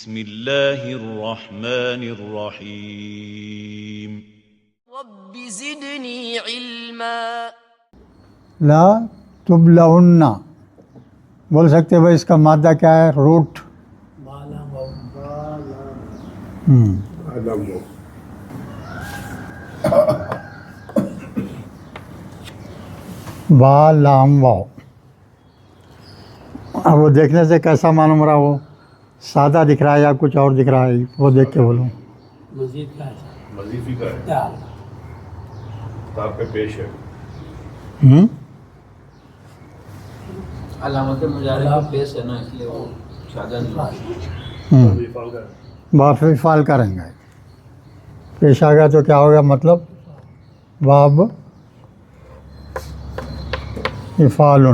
بسم اللہ الرحمن الرحیم رب زدنی علما. لا تبلغن بول سکتے بھائی اس کا مادہ کیا ہے؟ روٹ با لام واو. اب وہ دیکھنے سے کیسا معلوم رہا؟ وہ سادہ دکھ رہا ہے یا کچھ اور دکھ رہا ہے؟ وہ دیکھ کے بولوں. مزید کا ہے وظیفی کا ہے، کیا کتاب پہ پیش ہے. علامت مجارے کا پیس ہے نا، اس لیے وہ سادہ نہیں. وظیفہ کا ہے. باب فعال کریں گے. پیش آ گیا تو کیا ہوگا؟ مطلب باب افعال.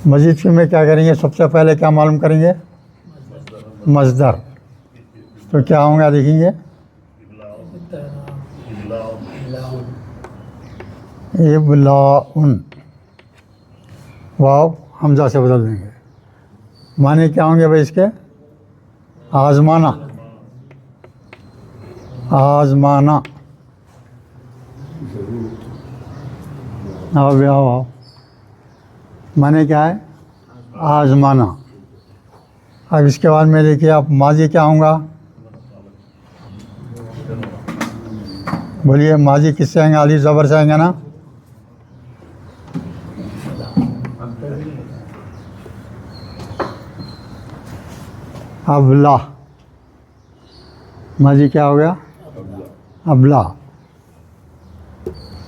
مزید فی میں کیا کریں گے؟ سب سے پہلے کیا معلوم کریں گے؟ مصدر. تو کیا ہوں گا دیکھیں گے؟ ابلاء. واو حمزہ سے بدل دیں گے. معنی کیا ہوں گے بھائی اس کے؟ آزمانا. آزمانا. آؤ بھی آؤ. معنی کیا ہے؟ آزمانا. اب اس کے بعد میں دیکھیے آپ ماضی کیا ہوں گا؟ بولیے ماضی کس سے آئیں گے؟ الف زبر سے آئیں گے نا. ابلا. ماضی کیا ہو گیا؟ ابلا.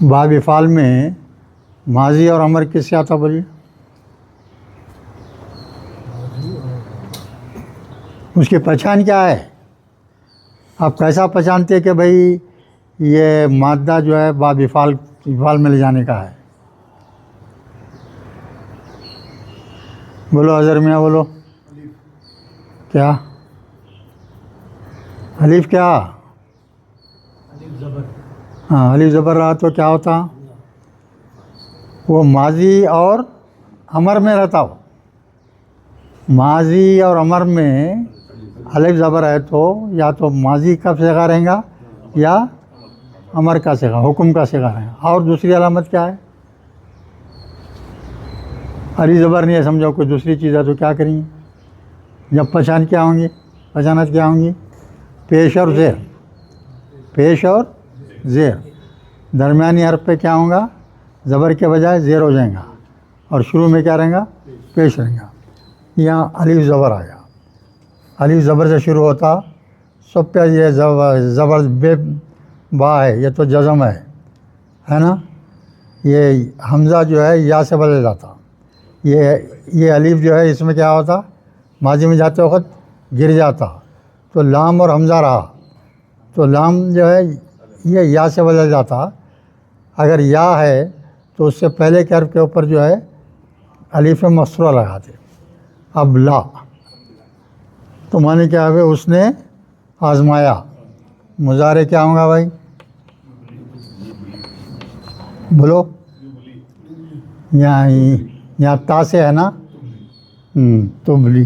باب افعال میں ماضی اور امر کس سے آتا؟ بولیے. اس کی پہچان کیا ہے؟ آپ کیسا پہچانتے ہیں کہ بھائی یہ مادہ جو ہے باب افعال میں لے جانے کا ہے؟ بولو حضر میاں بولو. کیا الف کیا؟ ہاں الف زبر رہا تو کیا ہوتا؟ وہ ماضی اور امر میں رہتا. ہو ماضی اور امر میں الف زبر ہے تو یا تو ماضی کا صیغہ رہے گا یا امر کا صیغہ، حکم کا صیغہ رہے گا. اور دوسری علامت کیا ہے؟ الف زبر نہیں ہے سمجھو کوئی دوسری چیز ہے تو کیا کریں گے؟ جب پہچان کیا ہوں گی؟ پہچانت کیا ہوں گی؟ پیش اور زیر. پیش اور زیر. درمیانی حرف پہ کیا ہوں گا؟ زبر کے بجائے زیر ہو جائیں گا اور شروع میں کیا رہیں گا؟ پیش رہیں گا. یہاں الف زبر آیا. الف زبر سے شروع ہوتا. سب پہ یہ زبر بے با ہے، یہ تو جزم ہے نا. یہ حمزہ جو ہے یا سے بدل جاتا. یہ الف جو ہے اس میں کیا ہوتا؟ ماضی میں جاتے وقت گر جاتا تو لام اور حمزہ رہا. تو لام جو ہے یہ یا سے بدل جاتا. اگر یا ہے تو اس سے پہلے کے حرف کے اوپر جو ہے الف مقصورہ لگاتے. اب لا تو معنی کیا ہے؟ اس نے آزمایا. مضارع کیا ہوں گا بھائی؟ بولو. یہاں تا سے ہے نا. تبلی.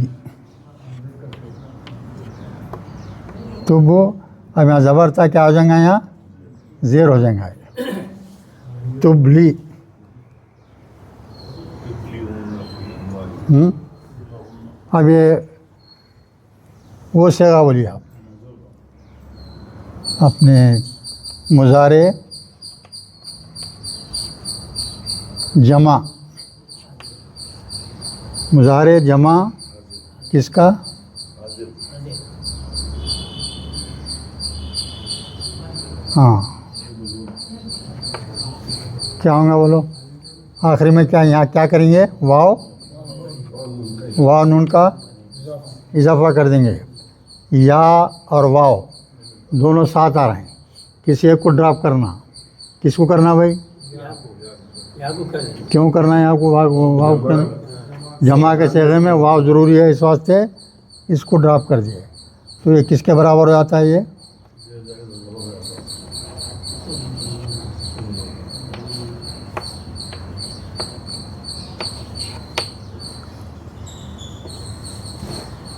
تب اب یہاں زبر تھا کیا ہو جائیں گا؟ یہاں زیر ہو جائیں گا. تبلی. اب یہ وہ صیغہ بولیے آپ اپنے مضارع جمع. مضارع جمع کس کا؟ ہاں کیا ہوں گا بولو؟ آخری میں کیا یہاں کیا کریں گے؟ واو نون کا اضافہ کر دیں گے. یا اور واو دونوں ساتھ آ رہے ہیں. کسی ایک کو ڈراپ کرنا. کس کو کرنا بھائی؟ کیوں کرنا ہے یہاں کو؟ واو کرنا جمع کے صیغے میں واو ضروری ہے، اس واسطے اس کو ڈراپ کر دیے. تو یہ کس کے برابر ہو جاتا ہے؟ یہ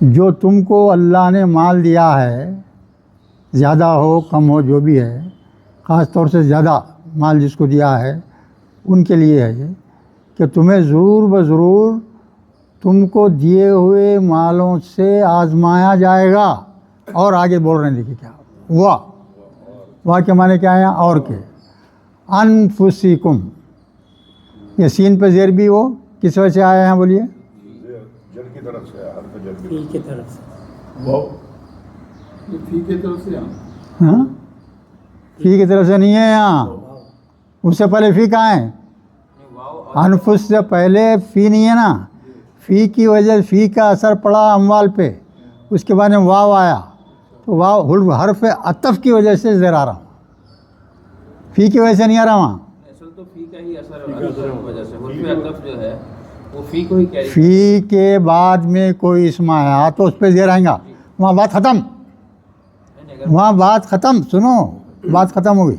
جو تم کو اللہ نے مال دیا ہے، زیادہ ہو کم ہو جو بھی ہے، خاص طور سے زیادہ مال جس کو دیا ہے ان کے لیے ہے یہ کہ تمہیں ضرور بضرور تم کو دیے ہوئے مالوں سے آزمایا جائے گا. اور آگے بول رہے ہیں دیکھیے کیا واہ کے معنی کیا ہیں اور کے انفسکم. یہ سین پہ زیر بھی ہو کس وجہ سے آئے ہیں بولیے؟ جل کی طرف سے حرف جل فی کی طرف سے. واو فی کی طرف سے ہاں فی کی طرف سے نہیں ہے یہاں، اس سے پہلے فی کہاں ہے؟ انفس سے پہلے فی نہیں ہے نا. فی کی وجہ سے فی کا اثر پڑا اموال پہ، اس کے بعد میں واو آیا تو واو حرف عطف کی وجہ سے زیر آ رہا ہوں، فی کی وجہ سے نہیں آ رہا وہاں. اصل تو فی کا ہی اثر ہے کی وجہ سے. حرف عطف جو ہے وہ فی کو ہی کیری. فی کے بعد میں کوئی اسم آیا تو اس پہ زیر آئیں گا، وہاں بات ختم. وہاں بات ختم، سنو بات ختم ہو گئی.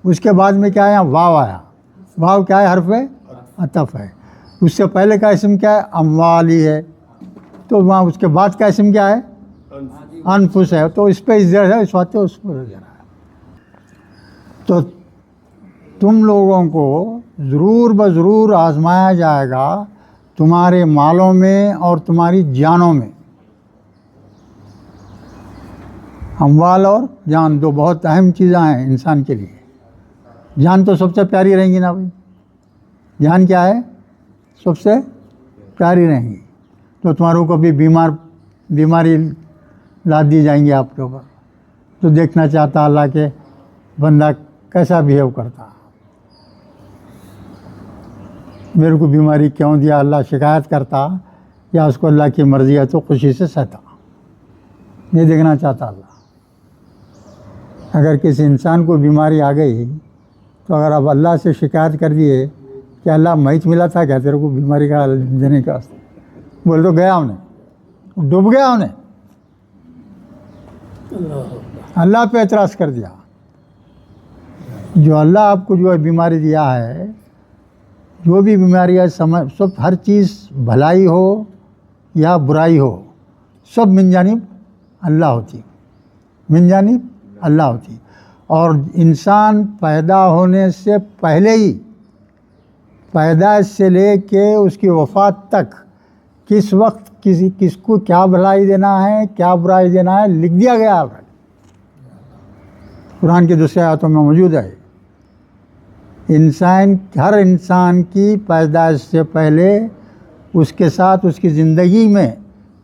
اس کے بعد میں کیا آیا؟ واو آیا. واو کیا ہے؟ حرف عطف ہے. اس سے پہلے کا اسم کیا ہے؟ اموالی ہے. تو وہاں اس کے بعد کا اسم کیا ہے؟ انفس ہے. تو اس پہ زیر ہے، اس وقت اس پر زیر ہے. تو تم لوگوں کو ضرور بضرور آزمایا جائے گا تمہارے مالوں میں اور تمہاری جانوں میں. اموال اور جان دو بہت اہم چیزیں ہیں انسان کے لیے. جان تو سب سے پیاری رہیں گی نا بھائی. جان کیا ہے؟ سب سے پیاری رہیں گی. تو تمہاروں کو بھی بیماری لاد دی جائیں گی آپ کے اوپر. تو دیکھنا چاہتا اللہ کہ بندہ کیسا بیہیو کرتا. میرے کو بیماری کیوں دیا؟ اللہ شکایت کرتا یا اس کو اللہ کی مرضی ہے تو خوشی سے سہتا. یہ دیکھنا چاہتا اللہ. اگر کسی انسان کو بیماری آ گئی تو اگر اب اللہ سے شکایت کر دیے کہ اللہ میت ملا تھا کیا تیرے کو بیماری کا دینے کا؟ بول تو گیا انہیں، ڈوب گیا انہیں. اللہ پہ اعتراض کر دیا. جو اللہ آپ کو جو ہے بیماری دیا ہے، جو بھی بیماری ہے سب ہر چیز بھلائی ہو یا برائی ہو سب من جانب اللہ ہوتی، من جانب اللہ ہوتی. اور انسان پیدا ہونے سے پہلے ہی، پیدائش سے لے کے اس کی وفات تک کس وقت کس کو کیا بھلائی دینا ہے کیا برائی دینا ہے لکھ دیا گیا ہے. قرآن کی دوسرے آیتوں میں موجود ہے. ہر انسان کی پیدائش سے پہلے اس کے ساتھ اس کی زندگی میں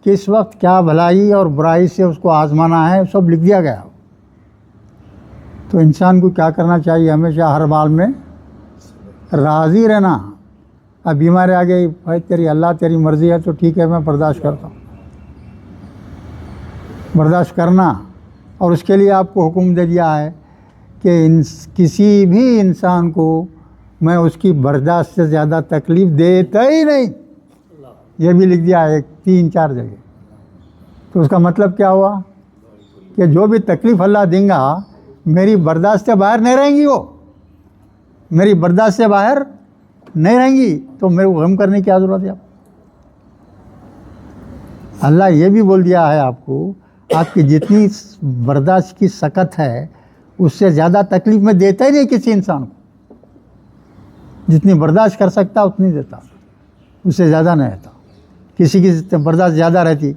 کس وقت کیا بھلائی اور برائی سے اس کو آزمانا ہے سب لکھ دیا گیا. تو انسان کو کیا کرنا چاہیے؟ ہمیشہ ہر حال میں راضی رہنا. اب بیماری آ گئی، بھائی تیری اللہ تیری مرضی ہے تو ٹھیک ہے میں برداشت کرتا ہوں. برداشت کرنا. اور اس کے لیے آپ کو حکم دے دیا ہے کہ کسی بھی انسان کو میں اس کی برداشت سے زیادہ تکلیف دیتا ہی نہیں. یہ بھی لکھ دیا ہے 3-4 جگہ. تو اس کا مطلب کیا ہوا کہ جو بھی تکلیف اللہ دیں گا میری برداشت سے باہر نہیں رہیں گی، وہ میری برداشت سے باہر نہیں رہیں گی. تو میرے کو غم کرنے کی کیا ضرورت ہے؟ اللہ یہ بھی بول دیا ہے آپ کو آپ کی جتنی برداشت کی سکت ہے اس سے زیادہ تکلیف میں دیتا ہی نہیں کسی انسان کو. جتنی برداشت کر سکتا اتنی دیتا، اس سے زیادہ نہیں رہتا. کسی کی برداشت زیادہ رہتی،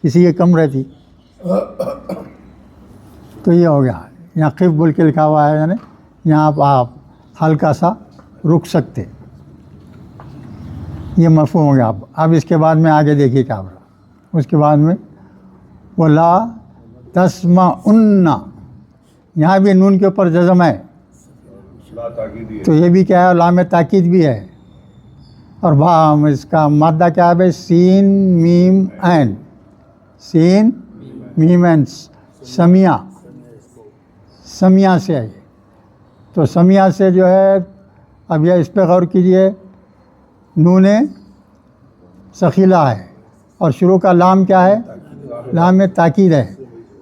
کسی کی کم رہتی. تو یہ ہو گیا. یہاں خف بول کے لکھا ہوا ہے، یعنی یہاں آپ ہلکا سا رک سکتے. یہ مفہوم ہو گیا. اب اس کے بعد میں آگے دیکھیے کیا بولا. اس کے بعد میں وَلَا تَسْمَعُنَّ، یہاں بھی نون کے اوپر جزم ہے لا تاکیدی ہے. تو یہ بھی کیا ہے؟ لام تاکید بھی ہے. اور اس کا مادہ کیا ہے؟ سین میم عین، سین میم عین، سمیہ، سمیہ سے ہے. تو سمیہ سے جو ہے اب یہ اس پہ غور کیجئے. نون ثقیلہ ہے اور شروع کا لام کیا ہے؟ لام تاکید ہے.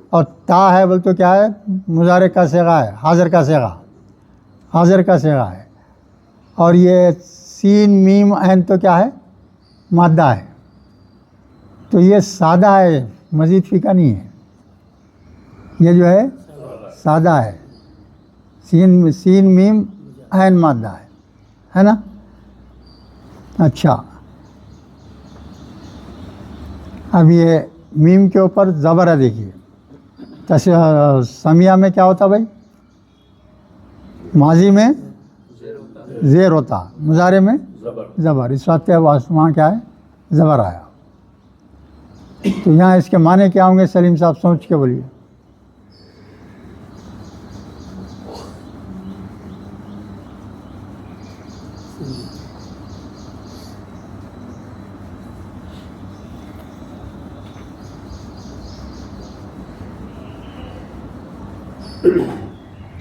اور تا ہے بول تو کیا ہے؟ مضارع کا صیغہ ہے، حاضر کا صیغہ، حاضر کا صیغہ ہے. اور یہ سین میم عین تو کیا ہے؟ مادہ ہے. تو یہ سادہ ہے، مزید فیکا نہیں ہے، یہ جو ہے سادہ ہے، سین میم عین مادہ ہے نا. اچھا، اب یہ میم کے اوپر زبر ہے، دیکھیے سمیہ میں کیا ہوتا بھائی؟ ماضی میں زیر ہوتا، مضارع میں زبر. اس وقت وہاں کیا ہے؟ زبر آیا. تو یہاں اس کے معنی کیا ہوں گے سلیم صاحب؟ سوچ کے بولیے.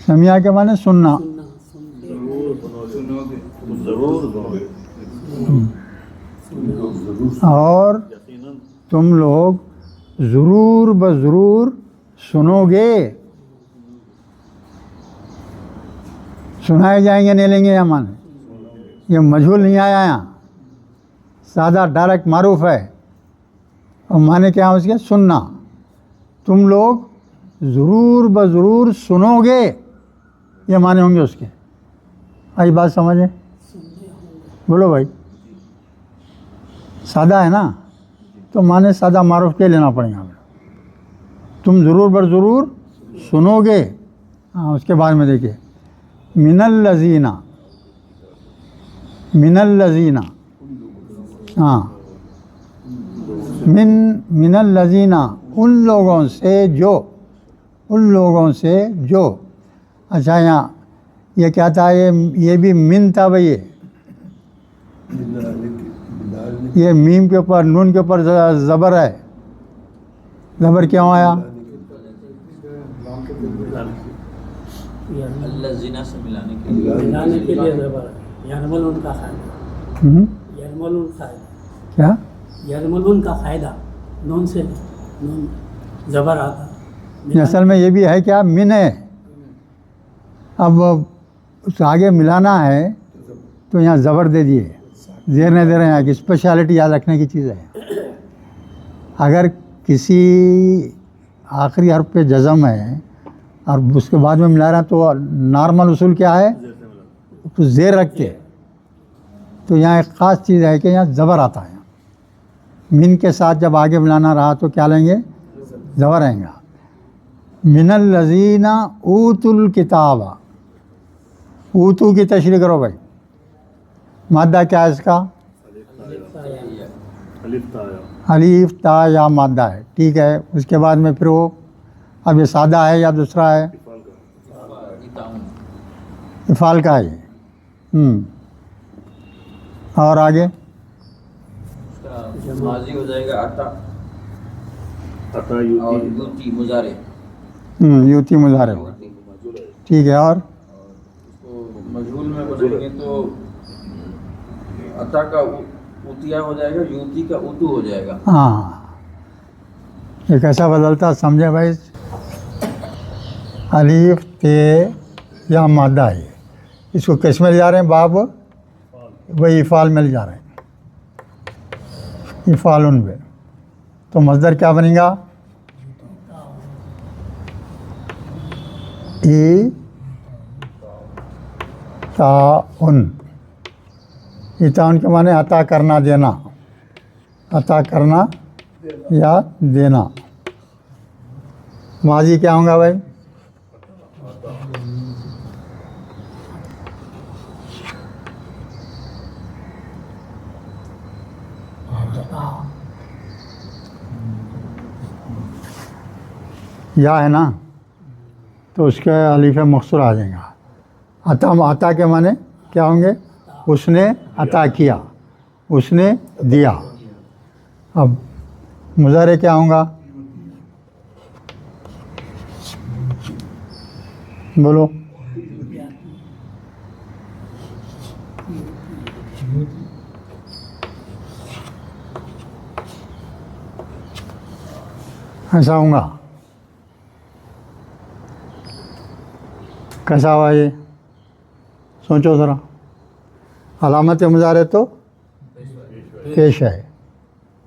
سمیع کے معنی سننا. اور تم لوگ ضرور بضرور سنو گے. سنائے جائیں گے، نہیں لیں گے. یہ معنی یہ مجہول نہیں آیا یہاں، سادہ ڈائریکٹ معروف ہے. اور معنی کیا ہے اس کے؟ سننا. تم لوگ ضرور بضرور سنو گے، یہ معنی ہوں گے اس کے. آئی بات سمجھیں؟ بولو بھائی. سادہ ہے نا، تو معنی سادہ معروف کے لینا پڑے گا. تم ضرور بر ضرور سنو گے. ہاں، اس کے بعد میں دیکھیے من الذین. من الذین، ہاں، من الذین، ان لوگوں سے جو، ان لوگوں سے جو. اچھا، یہاں یہ کیا تھا؟ یہ بھی من تھا بھائی. یہ میم کے اوپر نون کے اوپر زبر ہے. زبر کیوں آیا؟ اللہ زنا سے ملانے کے لیے زبر ہے. یرملون کا فائدہ، یرملون فائدہ، کیا؟ یرملون کا فائدہ. نون سے نون زبر آتا. اصل میں یہ بھی ہے کیا؟ من ہے. اب اس آگے ملانا ہے تو یہاں زبر دے دیے، زیر نہیں دے رہے ہیں. کہ اسپیشلٹی یاد رکھنے کی چیز ہے. اگر کسی آخری حرف پہ جزم ہے اور اس کے بعد میں ملا رہا تو نارمل اصول کیا ہے؟ تو زیر رکھتے. تو یہاں ایک خاص چیز ہے کہ یہاں زبر آتا ہے. من کے ساتھ جب آگے ملانا رہا تو کیا لیں گے؟ زبر آئیں گا. من الذین اوتوا الکتاب. اوتو کی تشریح کرو بھائی. مادہ کیا ہے اس کا؟ الف تا یا مادہ ہے. ٹھیک ہے. اس کے بعد میں پھر وہ اب یہ سادہ ہے یا دوسرا ہے؟ افعال کا ہے. اور آگے ماضی ہو جائے گا عطا، اور یوتی مضارع. یوتی مضارع ہو. ٹھیک ہے. اور مجہول میں بدلیں گے تو عطا کا اوتیا ہو جائے گا، یوتی کا اوتو ہو جائے گا. ہاں، یہ کیسا بدلتا سمجھے بھائی؟ الف تے یا مادہ ہے، اس کو کس میں لے جا رہے ہیں؟ باب وہی افعال میں لے جا رہے ہیں. افعالن میں تو مصدر کیا بنے گا؟ ایتاؤن. ایتاؤن کے معنی عطا کرنا، دینا. عطا کرنا یا دینا. ماضی کیا ہوں گا بھائی؟ یا ہے نا، تو اس کے الف مقصور آ جائے گا. عطا کے معنی کیا ہوں گے؟ اس نے عطا کیا، اس نے دیا. اب مضارع کیا ہوں گا؟ بولو. ایسا ہوں گا. کیسا ہوا یہ؟ سوچو ذرا. علامت مضارع تو پیش ہے.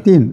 3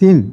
3।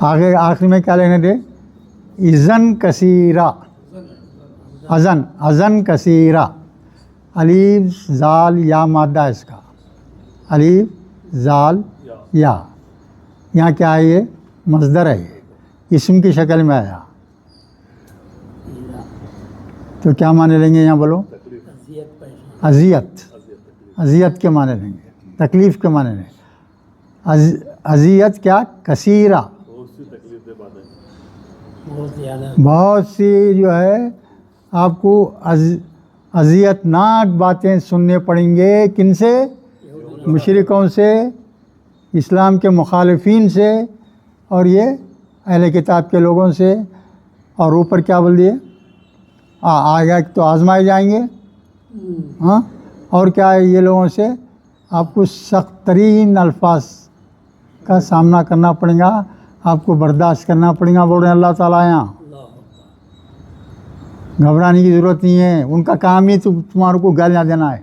آگے آخر میں کیا لکھنے تھے؟ اذن کثیرہ، ازن کثیرہ، الف زال یا مادہ اس کا، الف زال یا، یہاں کیا ہے؟ یہ مصدر ہے، یہ اسم کی شکل میں آیا، تو کیا معنی لیں گے یہاں بولو؟ اذیت، اذیت کے معنی لیں گے، تکلیف کے معنی لیں گے۔ اذیت کیا؟ کثیرہ، بہت سی جو ہے آپ کو اذیت ناک باتیں سننے پڑیں گے، کن سے؟ مشرکوں سے، اسلام کے مخالفین سے، اور یہ اہل کتاب کے لوگوں سے۔ اور اوپر کیا بول دیے؟ آگے تو آزمائے جائیں گے، ہاں، اور کیا ہے؟ یہ لوگوں سے آپ کو سخت ترین الفاظ کا سامنا کرنا پڑے گا، آپ کو برداشت کرنا پڑے گا، بول رہے ہیں اللہ تعالیٰ یہاں۔ گھبرانے کی ضرورت نہیں ہے، ان کا کام ہی تمہارے کو گالیاں دینا ہے،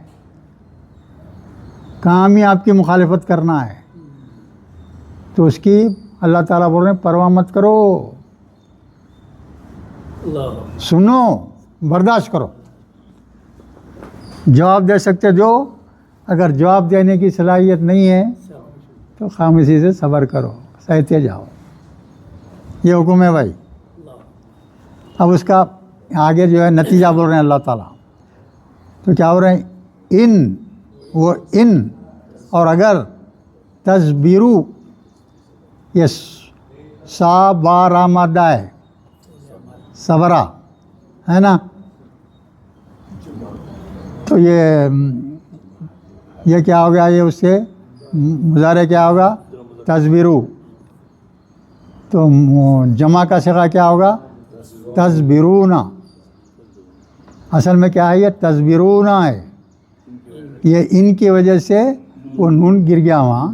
کام ہی آپ کی مخالفت کرنا ہے، تو اس کی اللہ تعالیٰ بول رہے ہیں پرواہ مت کرو، سنو، برداشت کرو، جواب دے سکتے دو، اگر جواب دینے کی صلاحیت نہیں ہے تو خاموشی سے صبر کرو، سہتے جاؤ، یہ حکم ہے بھائی۔ اب اس کا آگے جو ہے نتیجہ بول رہے ہیں اللہ تعالیٰ، تو کیا بول رہے ہیں؟ ان اور اگر تصبیرو، یہ سا بارہ مادہ ہے، صبرہ ہے نا، تو یہ کیا ہو گیا؟ یہ اس سے مضارع کیا ہوگا؟ تصبیرو، تو جمع کا صیغہ کیا ہوگا؟ تصبرون، اصل میں کیا ہے؟ یہ تصبرون ہے، یہ ان کی وجہ سے وہ نون گر گیا وہاں،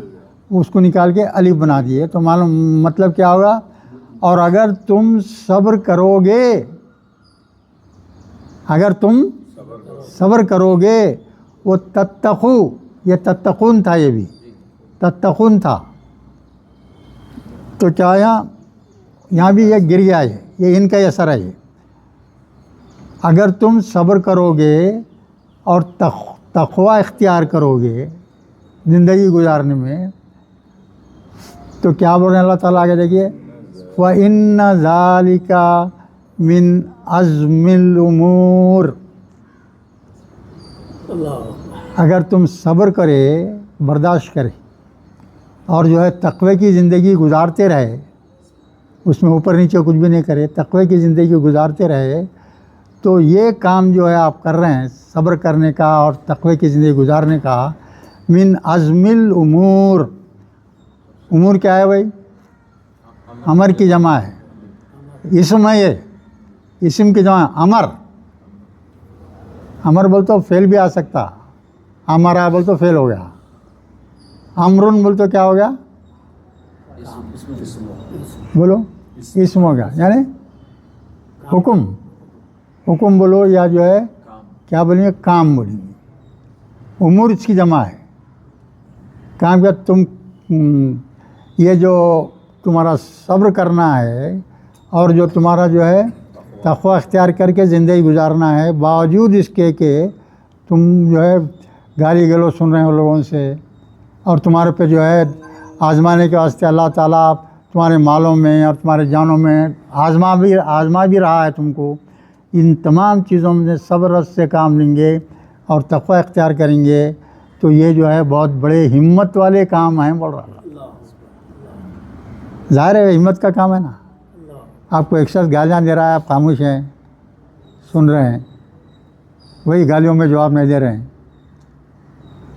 اس کو نکال کے الف بنا دیے، تو معلوم مطلب کیا ہوگا؟ اور اگر تم صبر کرو گے، اگر تم صبر کرو گے، وہ تتقو، یہ تتقون تھا، یہ بھی تتقون تھا، تو کیا یہاں بھی یہ گر گیا ہے، یہ ان کا ہی اثر ہے۔ یہ اگر تم صبر کرو گے اور تقوی اختیار کرو گے زندگی گزارنے میں، تو کیا بول رہے ہیں اللہ تعالیٰ آگے دیکھیے؟ وَإِنَّ ذَلِكَ مِنْ عَزْمِ الْأُمُورِ، اگر تم صبر کرے، برداشت کرے، اور جو ہے تقوی کی زندگی گزارتے رہے، اس میں اوپر نیچے کچھ بھی نہیں کرے، تقوی کی زندگی گزارتے رہے، تو یہ کام جو ہے آپ کر رہے ہیں صبر کرنے کا اور تقوی کی زندگی گزارنے کا، من عزم الامور، امور کیا ہے بھائی؟ امر کی جمع ہے، اسم ہے، یہ اسم کی جمع امر، امر بول تو فعل بھی آ سکتا، امرا بول تو فعل ہو گیا، امرن بول تو کیا ہو گیا؟ بولو، اسم ہو گیا، یعنی حکم، حکم بولو، یا جو ہے کیا بولیں گے؟ کام بولیں گے، امور اس کی جمع ہے، کام کیا؟ تم یہ جو تمہارا صبر کرنا ہے اور جو تمہارا جو ہے تقوی اختیار کر کے زندگی گزارنا ہے، باوجود اس کے کہ تم جو ہے گالی گلوچ سن رہے ہو لوگوں سے، اور تمہارے پہ جو ہے آزمانے کے واسطے اللہ تعالیٰ تمہارے مالوں میں اور تمہارے جانوں میں آزما بھی رہا ہے تم کو، ان تمام چیزوں میں صبر سے کام لیں گے اور تقوی اختیار کریں گے، تو یہ جو ہے بہت بڑے ہمت والے کام ہیں، بول رہا، ظاہر ہے ہمت کا کام ہے نا۔ آپ کو ایک شخص گالیاں دے رہا ہے، آپ خاموش ہیں، سن رہے ہیں، وہی گالیوں میں جواب نہیں دے رہے ہیں،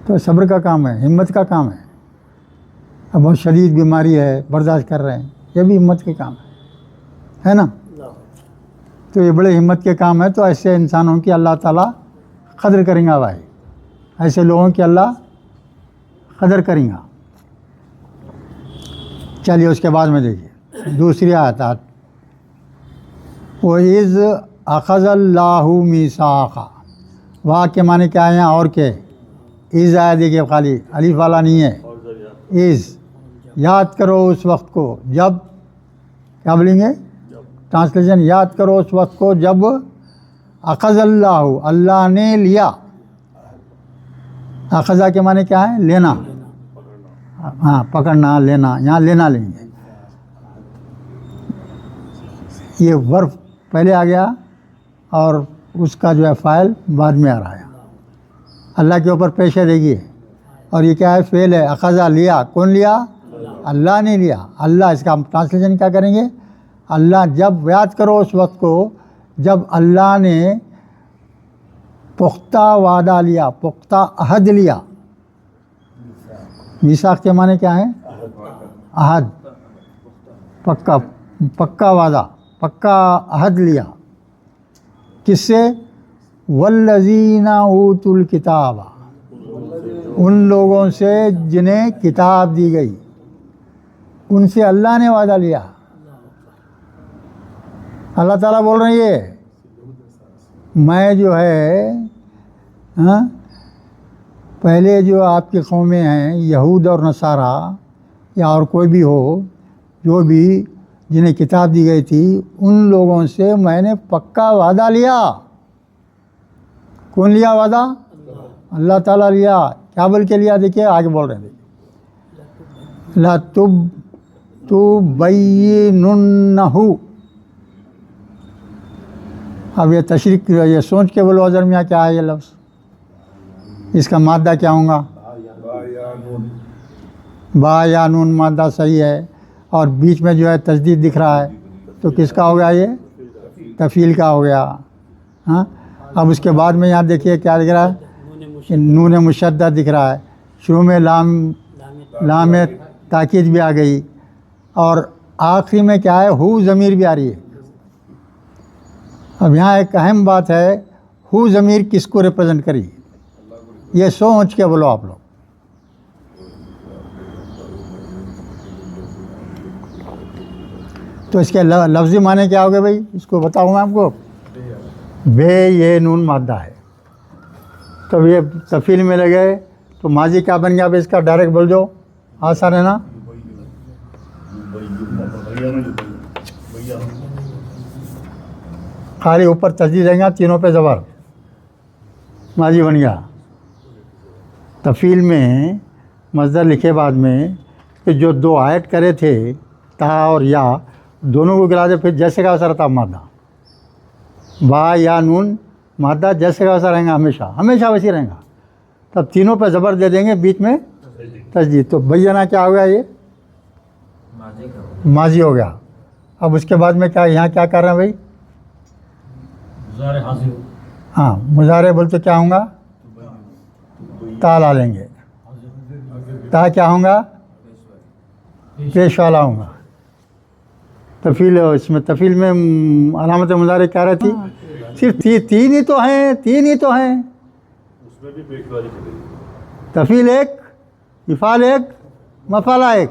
تو صبر کا کام ہے، ہمت کا کام ہے۔ اب بہت شدید بیماری ہے، برداشت کر رہے ہیں، یہ بھی ہمت کے کام ہے نا، تو یہ بڑے ہمت کے کام ہے، تو ایسے انسانوں کی اللہ تعالیٰ قدر کریں گا بھائی، ایسے لوگوں کی اللہ قدر کریں گا۔ چلیے اس کے بعد میں دیکھیے دوسری آیت، وَإِذْ أَخَذَ اللَّهُ مِيثَاقَ، واہ کے معنی کیا ہے یہاں؟ اور کے، از آیا دیکھیے، خالی الف والا نہیں ہے، از یاد کرو اس وقت کو جب، کیا بولیں گے ٹرانسلیشن، یاد کرو اس وقت کو جب اخذ اللہ، اللہ نے لیا. اخذہ کے معنی کیا ہے؟ لینا. ہاں پکڑنا، لینا، یہاں لینا لیں گے. یہ ورف پہلے آ گیا اور اس کا جو ہے فاعل بعد میں آ رہا ہے. اللہ کے اوپر پیش ہے دیکھیے، اور یہ کیا ہے؟ فعل ہے. اخذہ لیا، کون لیا؟ اللہ نے لیا. اللہ، اس کا ٹرانسلیشن کیا کریں گے؟ اللہ جب، یاد کرو اس وقت کو جب اللہ نے پختہ وعدہ لیا، پختہ عہد لیا. میثاق کے معنی کیا ہے؟ عہد، پکا، پکا وعدہ، پکا عہد لیا. کس سے؟ والذین اوتوا الکتاب، ان لوگوں سے جنہیں کتاب دی گئی، ان سے اللہ نے وعدہ لیا. اللہ تعالیٰ بول رہے ہیں میں جو ہے پہلے جو آپ کی قومیں ہیں یہود اور نصارہ یا اور کوئی بھی ہو، جو بھی جنہیں کتاب دی گئی تھی، ان لوگوں سے میں نے پکا وعدہ لیا. کون لیا وعدہ؟ اللہ تعالیٰ لیا. کیا بول کے لیا؟ دیکھیے آگے بول رہے ہیں، دیکھیے لَتُبَيِّنُنَّهُ. اب یہ تشریح، یہ سوچ کے بولو درمیان کیا ہے یہ لفظ، اس کا مادہ کیا ہوگا؟ با یا نون مادہ صحیح ہے، اور بیچ میں جو ہے تجدید دکھ رہا ہے، تو کس کا ہو گیا؟ یہ تفعیل کا ہو گیا. ہاں اب اس کے بعد میں یہاں دیکھیے کیا دکھ رہا ہے؟ نون مشدد دکھ رہا ہے. شروع میں لام تاکید بھی آ گئی، اور آخری میں کیا ہے؟ ہو ضمیر بھی آ رہی ہے. اب یہاں ایک اہم بات ہے، ہو ضمیر کس کو ریپرزینٹ کری؟ یہ سوچ کے بولو آپ لوگ. تو اس کے لفظی معنی کیا ہوگے بھائی؟ اس کو بتاؤں میں آپ کو. بے یہ نون مادہ ہے، تو یہ تفعیل میں لگے تو ماضی کیا بن گیا؟ اب اس کا ڈائریکٹ بول دو، آسان ہے نا. خالی اوپر تجدید دیں گا، تینوں پہ زبر، ماضی بن گیا. تفعیل میں مصدر لکھے بعد میں کہ جو دو ایڈ کرے تھے تا اور یا، دونوں کو گلا دے، پھر جیسے کا اثر تھا مادہ. با یا نون مادہ جیسے کا اثر رہے گا، ہمیشہ ہمیشہ ویسے رہے گا. تب تینوں پہ زبر دے دیں گے، بیچ میں تجدید. تو بیانہ کیا ہو گیا؟ یہ ماضی ہو گیا. اب اس کے بعد میں کیا یہاں کیا کر رہے ہیں بھائی؟ ہاں مضارع بول تو کیا ہوں گا؟ تا لا لیں گے. تا کیا ہوں گا؟ پیش والا ہوں گا. تفعیل، اس میں تفعیل میں علامت مضارع کیا رہتی؟ صرف تین ہی تو ہیں، تین ہی تو ہیں. تفعیل ایک، افعال ایک، مفعلہ ایک.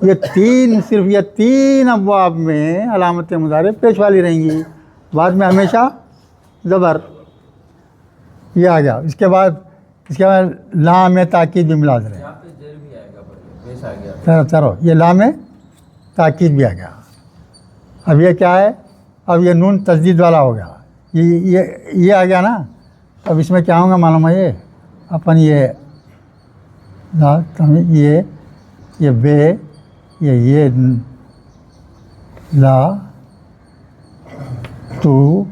یہ تین، صرف یہ تین ابواب میں علامت مضارع پیش والی رہیں گی، بعد میں ہمیشہ زبر. یہ آ گیا. اس کے بعد لام تاکید بھی ملازم ہے. چلو یہ لام تاکید بھی آ گیا. اب یہ کیا ہے؟ اب یہ نون تجدید والا ہو گیا. یہ آ گیا نا. اب اس میں کیا ہوگا معلوم ہے؟ یہ اپن یہ بے، یہ لا تو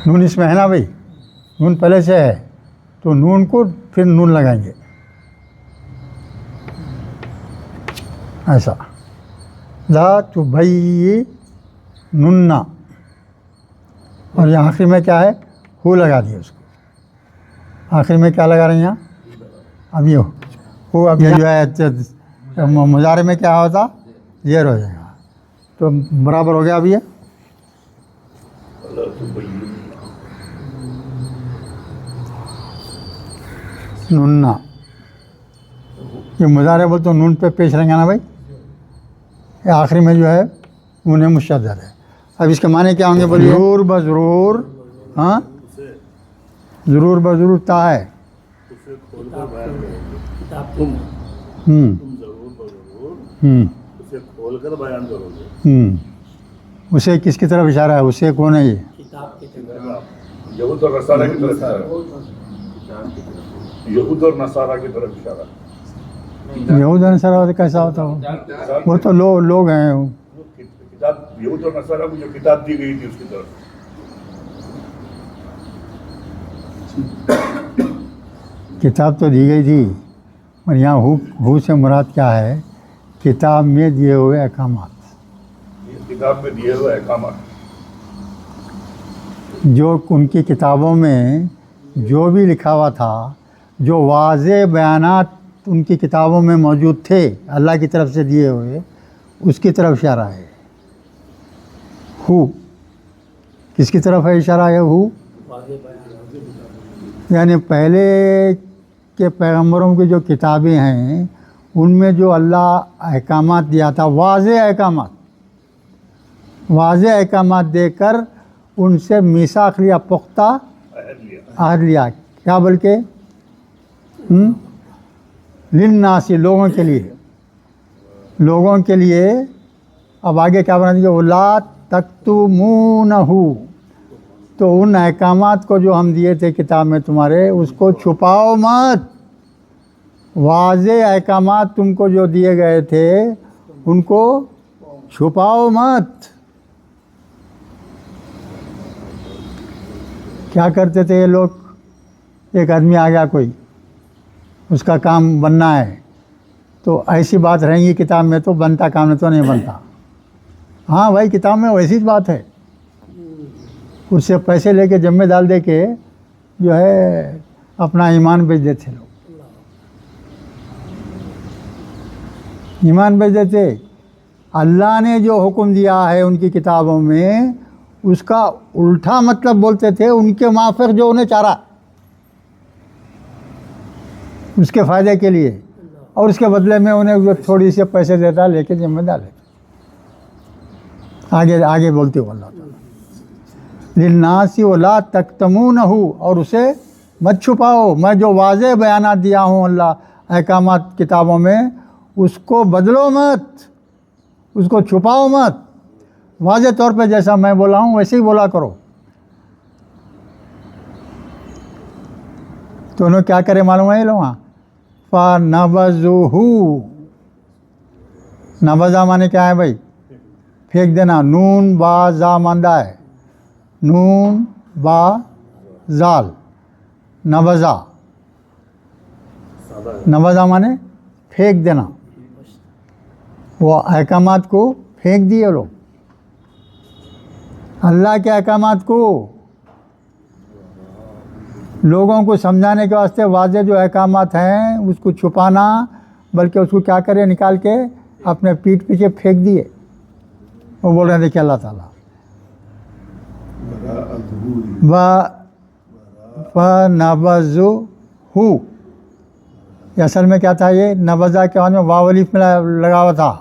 نون اس میں ہے نا بھائی، نون پہلے سے ہے تو نون کو پھر نون لگائیں گے ایسا. لا تبینن، اور یہ آخر میں کیا ہے؟ ہو لگا دیا اس کو. آخر میں کیا لگا رہے ہیں یہاں؟ اب یہ ہو. اب یہ جو ہے مضارع میں کیا ہوتا؟ زیر ہو جائے گا. تو برابر ہو گیا. اب یہ نننا، یہ مضارع بول تو نون پہ پیش رہیں گا نا بھائی. یہ آخری میں جو ہے نون مشدد ہے. اب اس کے معنی کیا ہوں گے بولیے؟ ضرور بضرور، ہاں ضرور بضرور تا ہے، اسے کھول کر بیان کرو گے. کتاب ہوں تم ضرور بضرور ہوں اسے کھول کر بیان کرو گے. ہوں اسے کس کی طرف اشارہ ہے؟ اسے کون ہے یہ؟ کتاب کی طرف. یہود اور نصارہ کی طرف اشارہ یہود اور نصارہ کی طرف اشارہ. یہود نصارہ کیسا ہوتا ہو؟ وہ تو لوگ ہیں. کتاب یہود اور نصارہ کو جو کتاب دی گئی تھی اس کی طرف. کتاب تو دی گئی تھی، اور یہاں ہو سے مراد کیا ہے؟ کتاب میں دیے ہوئے احکامات، کتاب میں دیے ہوئے احکامات جو ان کی کتابوں میں جو بھی لکھا ہوا تھا، جو واضح بیانات ان کی کتابوں میں موجود تھے اللہ کی طرف سے دیے ہوئے، اس کی طرف اشارہ ہے. ہو کس کی طرف ہے اشارہ ہے؟ ہو واضح بیان. یعنی پہلے کے پیغمبروں کی جو کتابیں ہیں ان میں جو اللہ احکامات دیا تھا، واضح احکامات دے کر ان سے میثاق لیا، پختہ عہد لیا. کیا بلکہ للناس، لوگوں کے لیے. اب آگے کیا بنا دیجیے؟ وَلَا تَكْتُمُونَهُ، تو ان احکامات کو جو ہم دیے تھے کتاب میں تمہارے، اس کو چھپاؤ مت. واضح احکامات تم کو جو دیے گئے تھے ان کو چھپاؤ مت. کیا کرتے تھے یہ لوگ؟ ایک آدمی آ گیا کوئی، اس کا کام بننا ہے، تو ایسی بات رہیں گی کتاب میں تو بنتا کام میں تو نہیں بنتا. ہاں بھائی کتاب میں ویسی بات ہے. اس سے پیسے لے کے جمع ڈال دے کے جو ہے اپنا ایمان بیچ دیتے لوگ. ایمان بیچ دیتے. اللہ نے جو حکم دیا ہے ان کی کتابوں میں اس کا الٹا مطلب بولتے تھے، ان کے موافق جو انہیں چاہا اس کے فائدے کے لیے، اور اس کے بدلے میں انہیں جو تھوڑی سی پیسے دیتا لے کے ذمہ دار لیتے. آگے بولتے ہو اللہ تعالیٰ للناس ولا تکتمونہ، اور اسے مت چھپاؤ. میں جو واضح بیانات دیا ہوں اللہ احکامات کتابوں میں، اس کو بدلو مت، اس کو چھپاؤ مت. واضح طور پہ جیسا میں بولا ہوں ویسے ہی بولا کرو. تو انہوں کیا کرے معلوم ہے یہ لوگ؟ فَنَبَذُوهُ، نبذہ مانے کیا ہے بھائی؟ پھینک دینا. نون با زا ماندہ ہے، نون با زال، نبذہ. نبذہ مانے پھینک دینا. وہ احکامات کو پھینک دیے لوگ، اللہ کے احکامات کو. لوگوں کو سمجھانے کے واسطے واضح جو احکامات ہیں اس کو چھپانا، بلکہ اس کو کیا کرے؟ نکال کے اپنے پیٹھ پیچھے پھینک دیے. وہ بول رہے ہیں دیکھیے اللہ تعالیٰ فَنَبَذُوهُ، یہ اصل میں کیا تھا؟ یہ نبذہ کے بعد میں واو الف میں لگا ہوا تھا.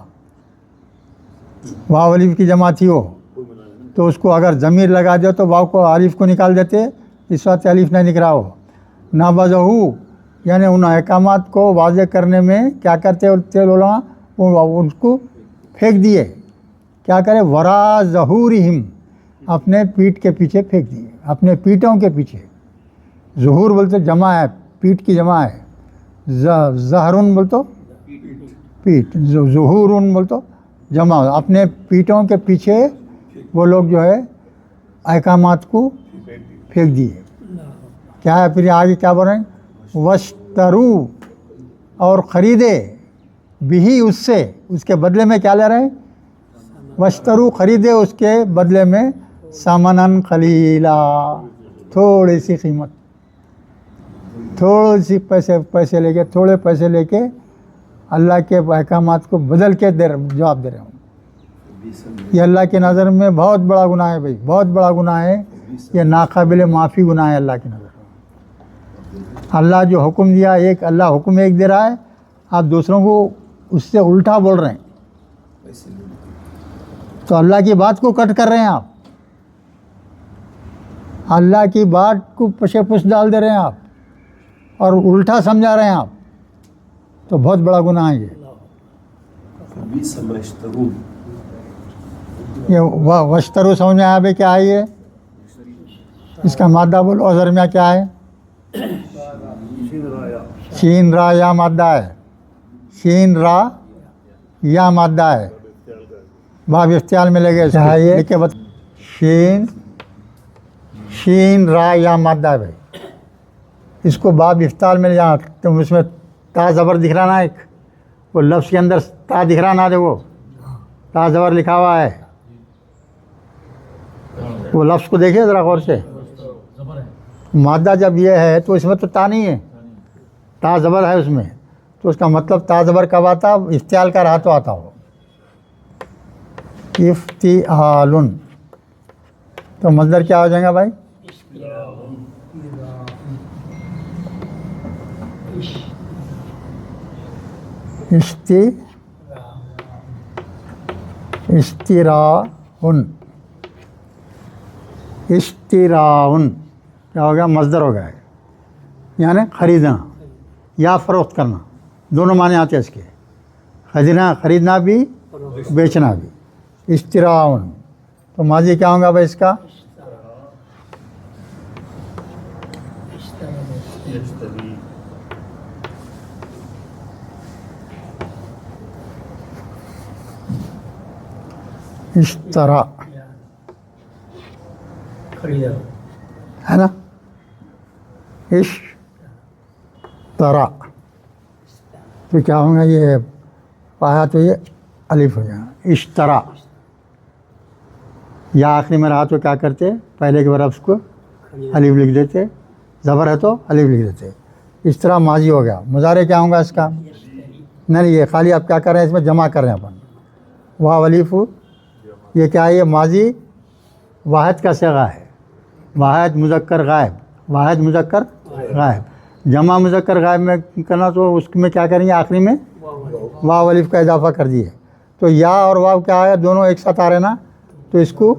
واو الف کی جمع تھی وہ، تو اس کو اگر ضمیر لگا دے تو واو کو الف کو نکال دیتے، اس وقت الف نہیں نکلا. ہو نبذہ یعنی ان احکامات کو واضح کرنے میں کیا کرتے تھے لوگ؟ اس کو پھینک دیے. کیا کرے؟ وراء ظہورہم، اپنے پیٹھ کے پیچھے پھینک دیے، اپنے پیٹھوں کے پیچھے. ظہور بولتے جمع ہے، پیٹھ کی جمع ہے. ظہرن بولتو پیٹھ، ظہورن بولتو جمع. اپنے پیٹھوں کے پیچھے وہ لوگ جو ہے احکامات کو پھینک دیے. کیا ہے پھر آگے کیا بول رہے ہیں؟ واشترو، اور خریدے، بھی اس سے، اس کے بدلے میں کیا لے رہے ہیں؟ واشترو، خریدے اس کے بدلے میں ثمناً قلیلا، تھوڑی سی قیمت، تھوڑی سی پیسے لے کے، تھوڑے پیسے لے کے اللہ کے احکامات کو بدل کے جواب دے رہے ہوں. یہ اللہ کی نظر میں بہت بڑا گناہ ہے بھائی، بہت بڑا گناہ ہے. یہ ناقابل معافی گناہ ہے اللہ کی نظر میں. اللہ جو حکم دیا ایک، اللہ حکم ایک دے رہا ہے، آپ دوسروں کو اس سے الٹا بول رہے ہیں، تو اللہ کی بات کو کٹ کر رہے ہیں آپ. اللہ کی بات کو پشے پش ڈال دے رہے ہیں آپ اور الٹا سمجھا رہے ہیں آپ، تو بہت بڑا گناہ ہے یہ وشترو سمجھ میں آیا بھائی کیا ہے یہ؟ اس کا مادہ بولو عذر میں کیا ہے؟ شین را یا مادہ ہے، شین را یا مادہ ہے، باب افتعال میں لگے شین را یا مادہ ہے بھائی، اس کو باب افتعال میں جہاں تم اس میں تا زبر دکھ رہا نا، ایک وہ لفظ کے اندر تا دکھ رہا نا، دیکھو تا زبر لکھا ہوا ہے، وہ لفظ کو دیکھیے ذرا غور سے، مادہ جب یہ ہے تو اس میں تو تا نہیں ہے، تا زبر ہے اس میں، تو اس کا مطلب تا زبر کب آتا؟ افتعال کا رہا تو آتا ہو، افتعال، تو مصدر کیا ہو جائے گا بھائی؟ اشتراء، کیا ہو گیا؟ مصدر ہو گیا ہے، یعنی خریدنا یا فروخت کرنا، دونوں معنی آتے ہیں اس کے، خریدنا بھی بیچنا بھی، اشتراء، تو ماضی کیا ہوگا بھائی اس کا؟ اشترا ہے نا، اشترا، تو کیا ہوگا؟ یہ پایا تو یہ الف ہو جائے گا، اشترا، یا آخری میں رہا تو کیا کرتے؟ پہلے کے لفظ کو الف لکھ دیتے، زبر ہے تو الف لکھ دیتے، اس طرح ماضی ہو گیا۔ مضارع کیا ہوگا اس کا؟ نہیں یہ خالی آپ کیا کر رہے ہیں، اس میں جمع کر رہے ہیں اپن، واو الف، یہ کیا ہے؟ یہ ماضی واحد کا صیغہ ہے، واحد مذکر غائب، واحد مذکر غائب، جمع مذکر غائب میں کرنا تو اس میں کیا کریں گے؟ آخری میں واو الف کا اضافہ کر دیے، تو یا اور واو کیا ہے؟ دونوں ایک ساتھ آ رہے نا، تو اس کو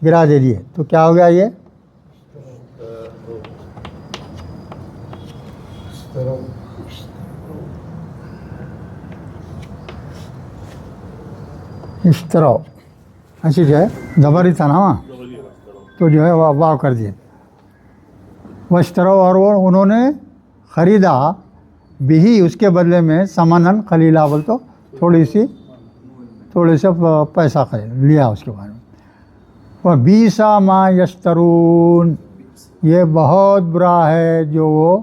گرا دے دیے، تو کیا ہو گیا؟ یہ اشترا، ایسی جو ہے زبر ہی تھا نا وہاں، تو جو ہے واو کر دیے، واشتروا، اور وہ انہوں نے خریدا، بھی اس کے بدلے میں، سمنن قلیلا، بول تو تھوڑے سے پیسہ خرید لیا اس کے بارے میں، وَبِئْسَ مَا يَشْتَرُونَ، یہ بہت برا ہے جو وہ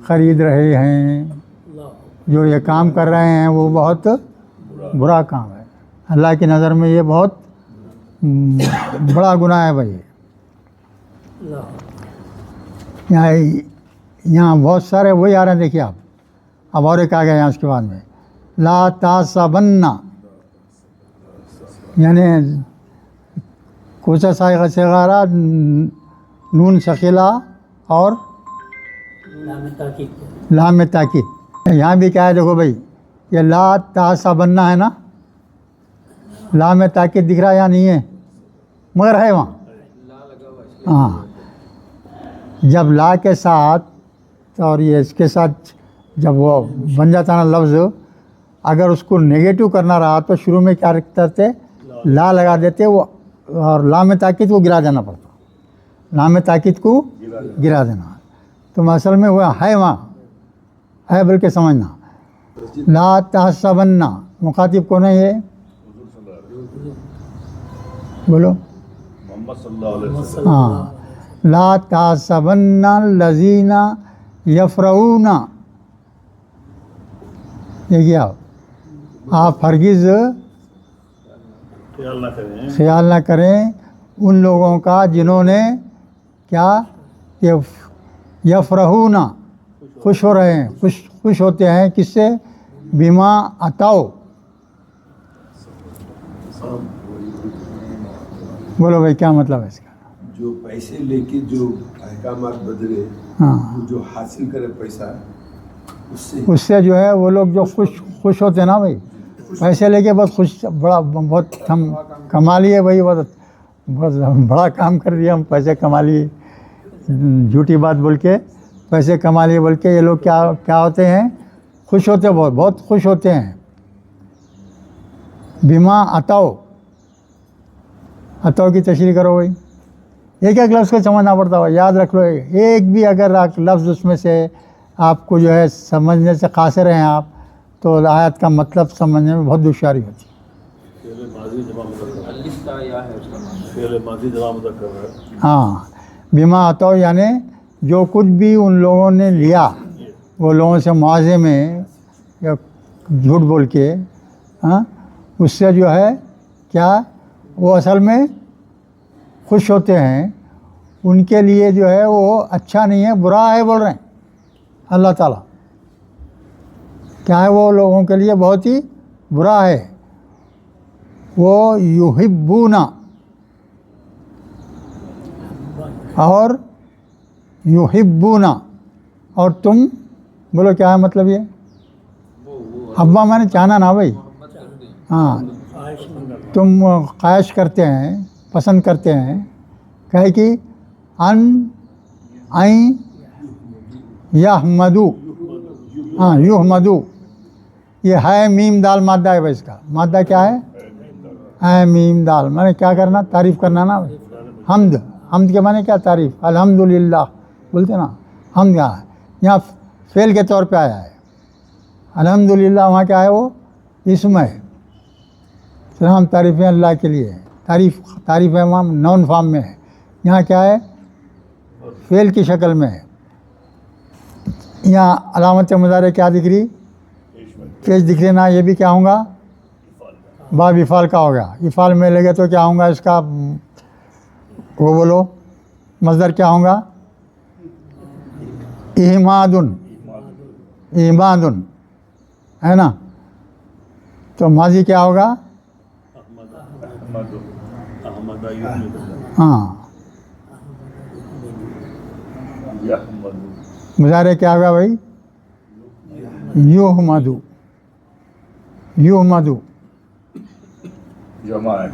خرید رہے ہیں، جو یہ کام کر رہے ہیں وہ بہت برا کام ہے، اللہ کی نظر میں یہ بہت بڑا گناہ ہے بھائی۔ یہاں بہت سارے وہی آ رہے ہیں، دیکھیے آپ، اب اور ایک آ گیا یہاں اس کے بعد میں، لا تحسبن، یعنی کوسا صیغہ نون ثقیلہ اور لام تاکید، یہاں بھی کیا ہے دیکھو بھائی، یہ لا تحسبن ہے نا، لام تاکید دکھ رہا ہے یا نہیں ہے؟ مگر ہے وہاں، ہاں، جب لا کے ساتھ اور یہ اس کے ساتھ جب وہ بن جاتا نا لفظ، اگر اس کو نگیٹو کرنا رہا تو شروع میں کیا کرتے؟ لا لگا دیتے، وہ اور لام تاکید کو گرا دینا پڑتا، لام تاکید کو گرا دینا، تو اصل میں وہ ہے وہاں ہے، بلکہ سمجھنا، لا تحسبن، مخاطب کون ہے یہ؟ بولو، محمد صلی اللہ علیہ وسلم، ہاں، لا تحسبن الذین یفرحون، دیکھیے آپ ہرگز خیال نہ کریں ان لوگوں کا جنہوں نے کیا؟ یفرحون، خوش ہو رہے ہیں، خوش ہوتے ہیں، کس سے؟ بما اتاؤ، بولو بھائی کیا مطلب ہے اس کا؟ جو پیسے لے کے جو احکامات بدلے، ہاں، جو حاصل کرے پیسہ، اس سے جو ہے وہ لوگ جو خوش ہوتے ہیں نا بھائی، پیسے لے کے بہت خوش، بہت ہم کما لیے بھائی، بہت بڑا کام کر دیا، ہم پیسے کما لیے، جھوٹی بات بول کے پیسے کما لیے بول کے یہ لوگ کیا ہوتے ہیں؟ خوش ہوتے ہیں، بہت خوش ہوتے ہیں. بما اتو کی تشریح کرو بھائی. ایک ایک لفظ کو سمجھنا پڑتا ہو، یاد رکھ لو. ایک بھی اگر لفظ اس میں سے آپ کو جو ہے سمجھنے سے قاصر ہیں آپ، تو آیت کا مطلب سمجھنے میں بہت دشواری ہوتی ہے. فعل ماضی جمع مذکر، الف کا یا ہے اس کا معنی. فعل ماضی جمع مذکر ہے. ہاں، بما اتو یعنی جو کچھ بھی ان لوگوں نے لیا وہ لوگوں سے معاوضے میں یا جھوٹ بول کے، ہاں، اس سے جو ہے کیا وہ اصل میں خوش ہوتے ہیں. ان کے لیے جو ہے وہ اچھا نہیں ہے، برا ہے بول رہے ہیں اللہ تعالیٰ. کیا ہے وہ لوگوں کے لیے بہت ہی برا ہے. وہ یحبونا اور یحبونا، اور تم بولو کیا ہے مطلب یہ؟ ابا میں نے چاہنا نا بھائی. ہاں، تم خواہش کرتے ہیں، پسند کرتے ہیں. کہے کہ این یحمدو. ہاں، یحمدو، یہ ہے میم دال مادہ ہے بھائی. اس کا مادہ کیا ہے؟ ہے میم دال. میں نے کیا کرنا؟ تعریف کرنا نا. حمد، حمد کے معنی کیا؟ تعریف. الحمدللہ بولتے نا. حمد یہاں فعل کے طور پہ آیا ہے. الحمدللہ وہاں کیا ہے؟ وہ اسم ہے. تمام تعریفیں اللہ کے لیے ہے. تعریف ہے وہاں نون فارم میں ہے. یہاں کیا ہے؟ فعل کی شکل میں ہے. یہاں علامت مضارع کیا دکھ رہی؟ پیش دکھ رہی نا. یہ بھی کیا ہوں گا؟ باب افعال کا ہوگا. افعال میں لگے تو کیا ہوں گا اس کا؟ وہ بولو مصدر کیا ہوں گا؟ احمادن. احمادن ہے نا. تو ماضی کیا ہوگا؟ احمد یحمد، ہاں. یحمد، مضارع کیا ہوگا بھائی؟ یحمدو. یحمدو جمع ہے.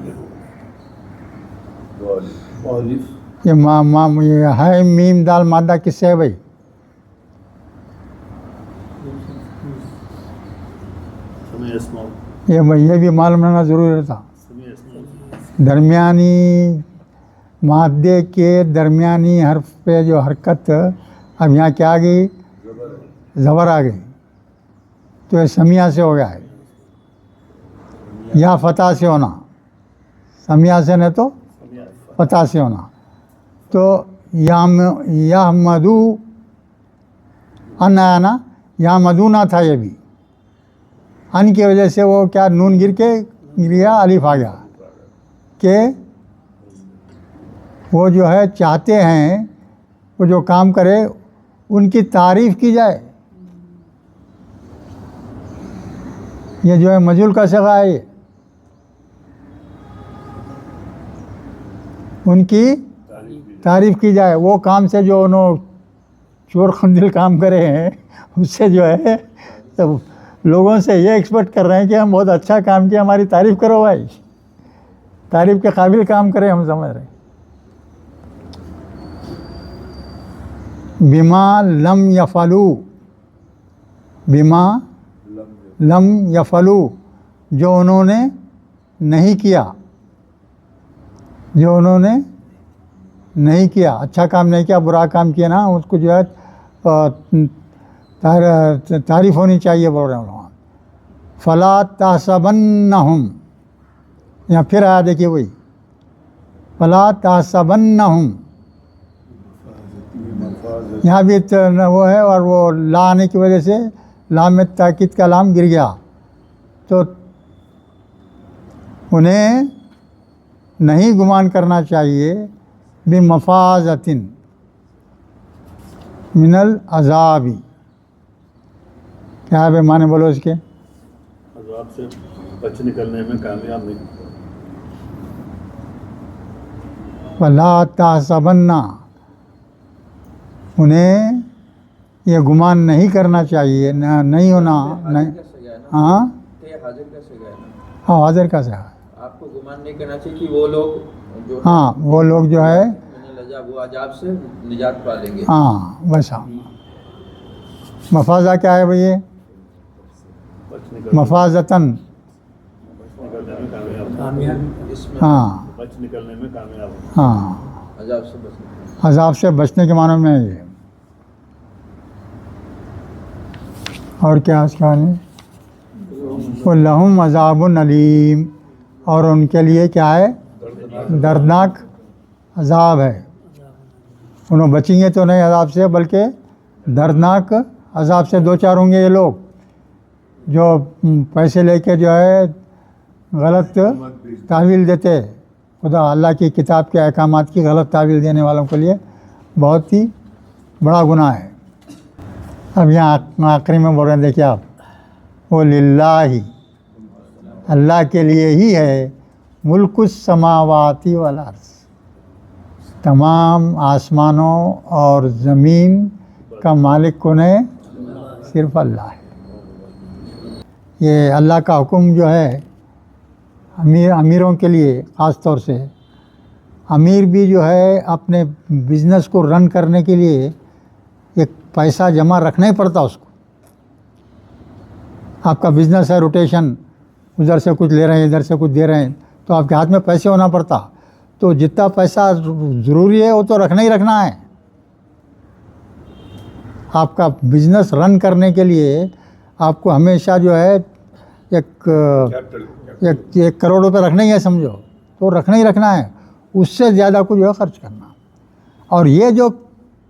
دو الف. یہ ہے میم دال مادہ کس سے ہے بھائی؟ سمیع اسمہ، یہ بھی معلوم رہنا ضروری رہتا. سمیع اسمہ. درمیانی مادے کے درمیانی حرف پہ جو حرکت، اب یہاں کیا آ گئی؟ زبر آ گئی. تو یہ سمیع سے ہو گیا ہے. یا فتح سے ہونا. سمیع سے نہیں تو فتح سے ہونا. تو یحمدو ان آیا نا. یحمدونا تھا یہ بھی. ان کی وجہ سے وہ کیا نون گر گیا، الف آ گیا. کہ وہ جو ہے چاہتے ہیں وہ جو کام کرے ان کی تعریف کی جائے. یہ جو ہے مجہول کا صیغہ ہے. یہ ان کی تعریف کی جائے. وہ کام سے جو انہوں چور خندل کام کرے ہیں اس سے جو ہے لوگوں سے یہ ایکسپیکٹ کر رہے ہیں کہ ہم بہت اچھا کام کیا، ہماری تعریف کرو بھائی. تعریف کے قابل کام کرے ہم سمجھ رہے ہیں. بما لم یفعلو. بما لم یفعلو، جو انہوں نے نہیں کیا. جو انہوں نے نہیں کیا، اچھا کام نہیں کیا، برا کام کیا نا، اس کو جو ہے تعریف ہونی چاہیے بول رہے ہیں لوگ. فلا تحسبنہم، یہاں پھر آیا دیکھیے وہی. فلا تحسبنہم، یہاں بھی وہ ہے، اور وہ لا آنے کی وجہ سے لام میں تاکید کا لام گر گیا. تو انہیں نہیں گمان کرنا چاہیے بمفازۃ من العذاب. کیا ہے معنی بولو اس کے؟ عذاب سے بچ نکلنے میں کامیاب نہیں. ولا تحسبن، انہیں یہ گمان نہیں کرنا چاہیے، نہیں ہونا. ہاں حاضر کیسے گئے نا؟ ہاں، حاضر کا سے. آپ کو گمان نہیں کرنا چاہیے کہ وہ لوگ جو ہاں، وہ لوگ جو ہے وہ عذاب سے نجات پا لیں گے. ہاں ویسا مفازہ کیا ہے بھئی یہ مفازتاً کامیابی اس میں ہاں بچ نکلنے میں کامیاب ہو. ہاں عذاب سے بچنے. عذاب سے بچنے کے معنی میں ہے یہ. اور کیا اس کے معنی وَلَهُمْ عَذَابٌ علیم اور ان کے لیے کیا ہے دردناک عذاب ہے. انہوں بچیں گے تو نہیں عذاب سے بلکہ دردناک عذاب سے دو چار ہوں گے یہ لوگ جو پیسے لے کے جو ہے غلط تعویل دیتے. خدا اللہ کی کتاب کے احکامات کی غلط تعویل دینے والوں کے لیے بہت ہی بڑا گناہ ہے. اب یہاں آخری میں بول رہے ہیں دیکھیے آپ وہ للہ اللہ کے لیے ہی ہے ملک السماوات والارض تمام آسمانوں اور زمین کا مالک کون ہے صرف اللہ ہے. یہ اللہ کا حکم جو ہے امیروں کے لیے خاص طور سے امیر بھی جو ہے اپنے بزنس کو رن کرنے کے لیے ایک پیسہ جمع رکھنا ہی پڑتا اس کو. آپ کا بزنس ہے روٹیشن ادھر سے کچھ لے رہے ہیں ادھر سے کچھ دے رہے ہیں تو آپ کے ہاتھ میں پیسے ہونا پڑتا. تو جتنا پیسہ ضروری ہے وہ تو رکھنا ہی رکھنا ہے. آپ کا بزنس رن کرنے کے لیے آپ کو ہمیشہ جو ہے ایک کروڑ روپے رکھنا ہی ہے سمجھو تو رکھنا ہی رکھنا ہے. اس سے زیادہ کو جو ہے خرچ کرنا اور یہ جو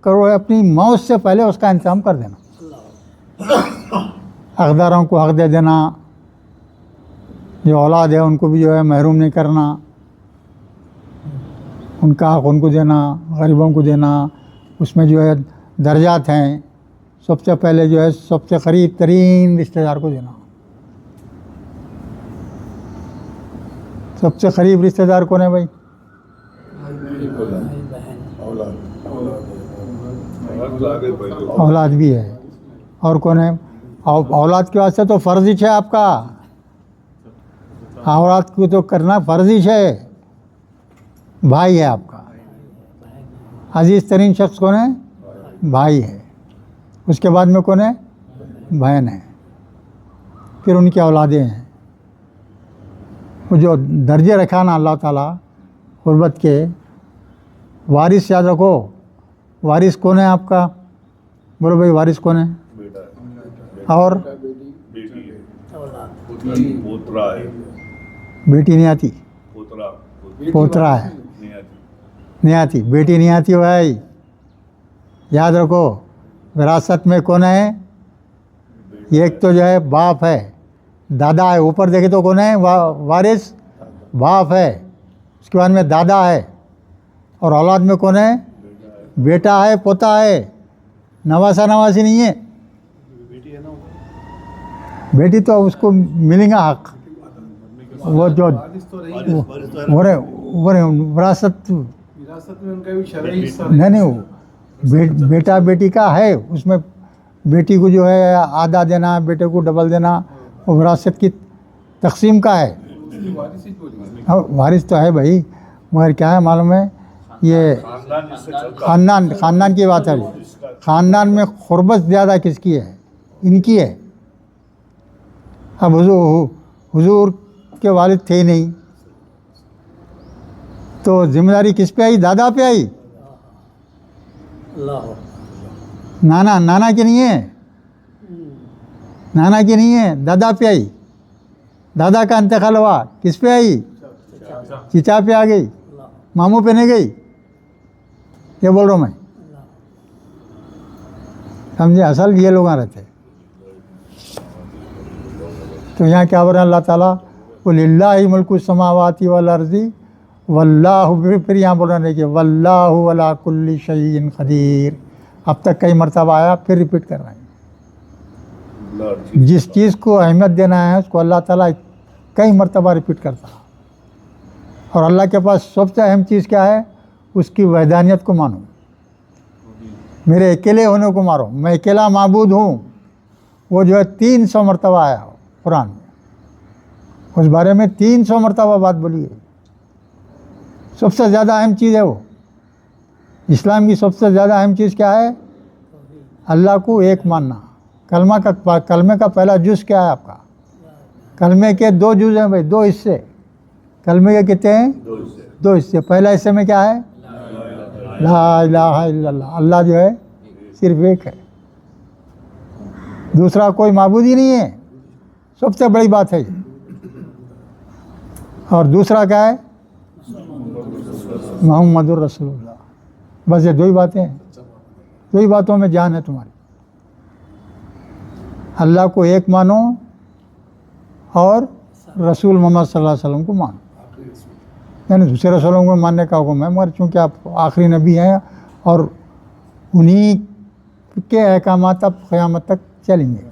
کروڑ اپنی موت سے پہلے اس کا انتظام کر دینا. حقداروں کو حق دے دینا جو اولاد ہے ان کو بھی جو ہے محروم نہیں کرنا ان کا حق ان کو دینا غریبوں کو دینا. اس میں جو ہے درجات ہیں. سب سے پہلے جو ہے سب سے قریب ترین رشتہ دار کو دینا. سب سے قریب رشتہ دار کون ہے بھائی اولاد بھی ہے. اور کون ہے اولاد کے واسطے تو فرض ہی ہے آپ کا. اولاد کو تو کرنا فرض ہی ہے. بھائی ہے آپ کا عزیز ترین شخص کون ہے بھائی ہے. اس کے بعد میں کون ہے بہن ہے. پھر ان کی اولادیں ہیں. وہ جو درجے رکھا نا اللہ تعالیٰ قربت کے وارث یاد رکھو. وارث کون ہے آپ کا بولو بھائی وارث کون ہے اور بیٹی ہے پوترا ہے بیٹی نہیں آتی پوترا ہے نہیں آتی بیٹی نہیں آتی بھائی یاد رکھو. وراثت میں کون ہے ایک تو جو ہے باپ ہے دادا ہے. اوپر دیکھے تو کون ہے وارث باپ ہے. اس کے بعد میں دادا ہے اور اولاد میں کون ہے بیٹا ہے پوتا ہے. نواسا نواسی نہیں ہے. بیٹی تو اس کو ملے گا حق وہ جو وراثت نہیں بیٹا بیٹی کا ہے. اس میں بیٹی کو جو ہے آدھا دینا بیٹے کو ڈبل دینا وہ وراثت کی تقسیم کا ہے. وارث تو ہے بھائی مگر کیا ہے معلوم ہے یہ خاندان کی بات ہے. خاندان میں قربت زیادہ کس کی ہے ان کی ہے. اب حضور کے والد تھے ہی نہیں تو ذمہ داری کس پہ آئی دادا پہ آئی. نانا کی نہیں ہے نانا کی نہیں ہے دادا پہ آئی. دادا کا انتقال ہوا کس پہ آئی چچا پہ آ گئی ماموں پہ نہیں گئی. یہ بول رہا ہوں میں سمجھے. اصل یہ لوگ رہتے تو یہاں کیا بول رہے ہیں اللہ تعالیٰ وَلِلَّهِ مُلْكُ السَّمَاوَاتِ وَالْأَرْضِ وَاللَّهُ پھر یہاں بول رہے ہیں کہ وَاللَّهُ عَلَىٰ كُلِّ شَيْءٍ قَدِيرٌ. اب تک کئی مرتبہ آیا پھر ریپیٹ کر رہے ہیں. جس چیز کو اہمیت دینا ہے اس کو اللہ تعالیٰ کئی مرتبہ ریپیٹ کرتا ہے. اور اللہ کے پاس سب سے اہم چیز کیا ہے اس کی وحدانیت کو مانو. میرے اکیلے ہونے کو مارو. میں اکیلا معبود ہوں. وہ جو ہے 300 مرتبہ آیا قرآن میں. اس بارے میں 300 مرتبہ بات بولی ہے. سب سے زیادہ اہم چیز ہے وہ اسلام کی سب سے زیادہ اہم چیز کیا ہے؟ اللہ کو ایک ماننا. کلمے کا پہلا جز کیا ہے آپ کا؟ کلمے کے 2 جز ہیں بھائی، 2 حصے. کلمے کے کتنے ہیں؟ 2 حصے. پہلا حصے میں کیا ہے؟ لا الہ الا اللہ. اللہ جو ہے صرف ایک ہے، دوسرا کوئی معبود ہی نہیں ہے. سب سے بڑی بات ہے یہ. اور دوسرا کیا ہے؟ محمد الرسول اللہ. بس یہ 2 ہی باتیں ہیں. 2 ہی باتوں میں جان ہے تمہاری. اللہ کو ایک مانو اور رسول محمد صلی اللہ علیہ وسلم کو مانو. یعنی دوسرے رسولوں کو ماننے کا حکم ہے، مگر چونکہ آپ آخری نبی ہیں اور انہی کے احکامات اب قیامت تک چلیں گے.